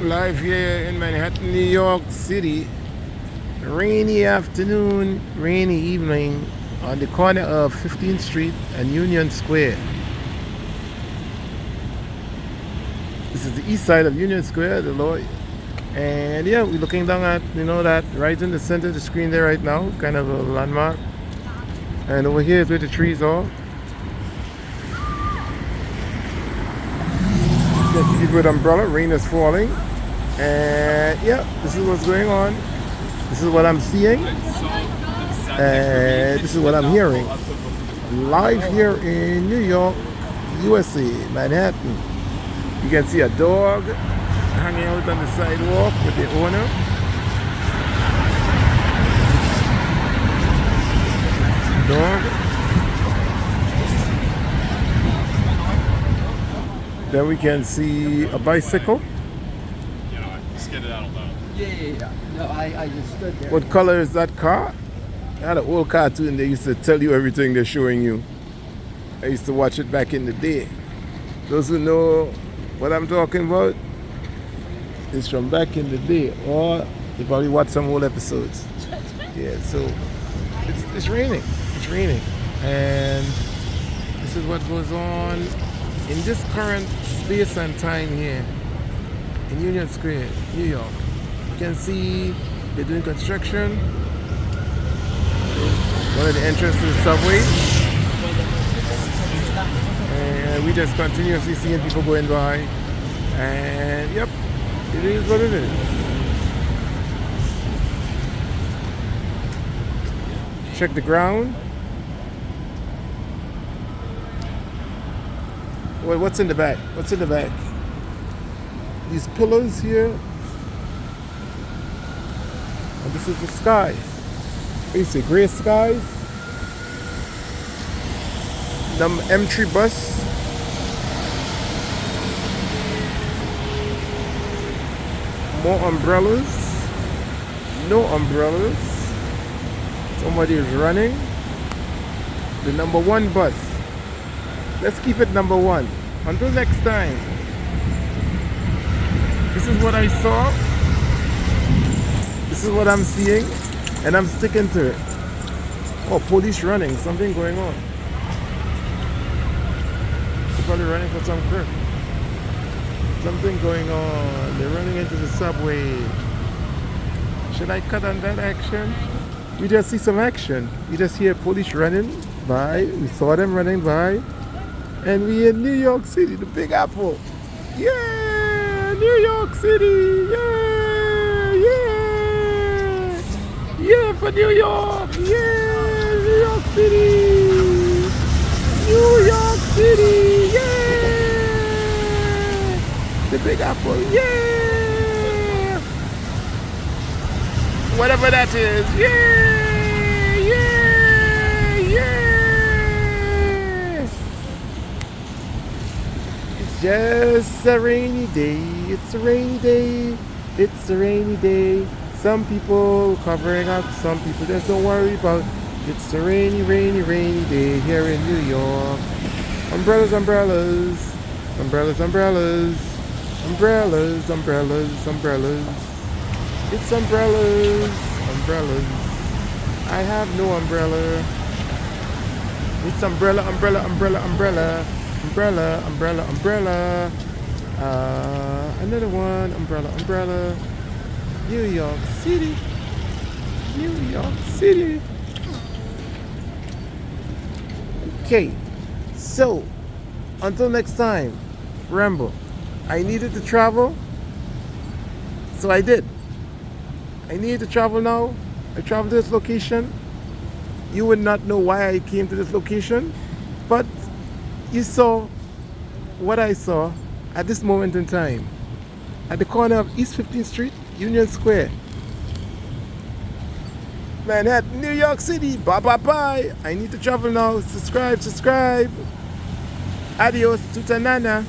Live here in Manhattan, New York City. Rainy afternoon, rainy evening on the corner of 15th Street and Union Square. This is the east side of Union Square, the lower. And yeah, we're looking down at, that right in the center of the screen there right now, kind of a landmark. And over here is where the trees are. You can see people with umbrella, rain is falling. And yeah, this is what's going on. This is what I'm seeing. And this is what I'm hearing. Live here in New York, USA, Manhattan. You can see a dog hanging out on the sidewalk with the owner. Dog. Then we can see a bicycle. Just get it out loud. Yeah. No, I just stood there. What color is that car? I had an old cartoon. They used to tell you everything they're showing you. I used to watch it back in the day. Those who know what I'm talking about, it's from back in the day. Or they probably watched some old episodes. Yeah, so it's raining. It's raining. And this is what goes on in this current space and time here in Union Square, New York. You can see they're doing construction. One of the entrances to the subway. And we just continuously seeing people going by. And yep, it is what it is. Check the ground. Well, what's in the back? What's in the back? These pillars here. And this is the sky. It's a gray skies. M3 bus. More umbrellas. No umbrellas. Somebody is running. The number 1 bus. Let's keep it number 1. Until next time. This is what I saw. This is what I'm seeing. And I'm sticking to it. Oh, police running. Something going on. They're probably running for some crime. Something going on. They're running into the subway. Should I cut on that action? We just see some action. We just hear police running by. We saw them running by. And we in New York City, the Big Apple. Yeah! New York City! Yeah! Yeah! Yeah for New York! Yeah! New York City! New York City! Yeah! The Big Apple! Yeah! Whatever that is! Yeah! Yeah! Yeah! Just a rainy day, it's a rainy day, it's a rainy day. Some people covering up, some people just don't worry about. It's a rainy, rainy, rainy day here in New York. Umbrellas, umbrellas, umbrellas, umbrellas, umbrellas, umbrellas, umbrellas. It's umbrellas, umbrellas. I have no umbrella. It's umbrella, umbrella, umbrella, umbrella. Umbrella, umbrella, umbrella. Another one. Umbrella, umbrella. New York City. New York City. Okay. So, until next time, remember, I needed to travel. So I did. I needed to travel now. I traveled to this location. You would not know why I came to this location, but you saw what I saw at this moment in time at the corner of East 15th Street, Union Square, Manhattan, New York City. Bye bye bye. I need to travel now. Subscribe. Adios, tutanana.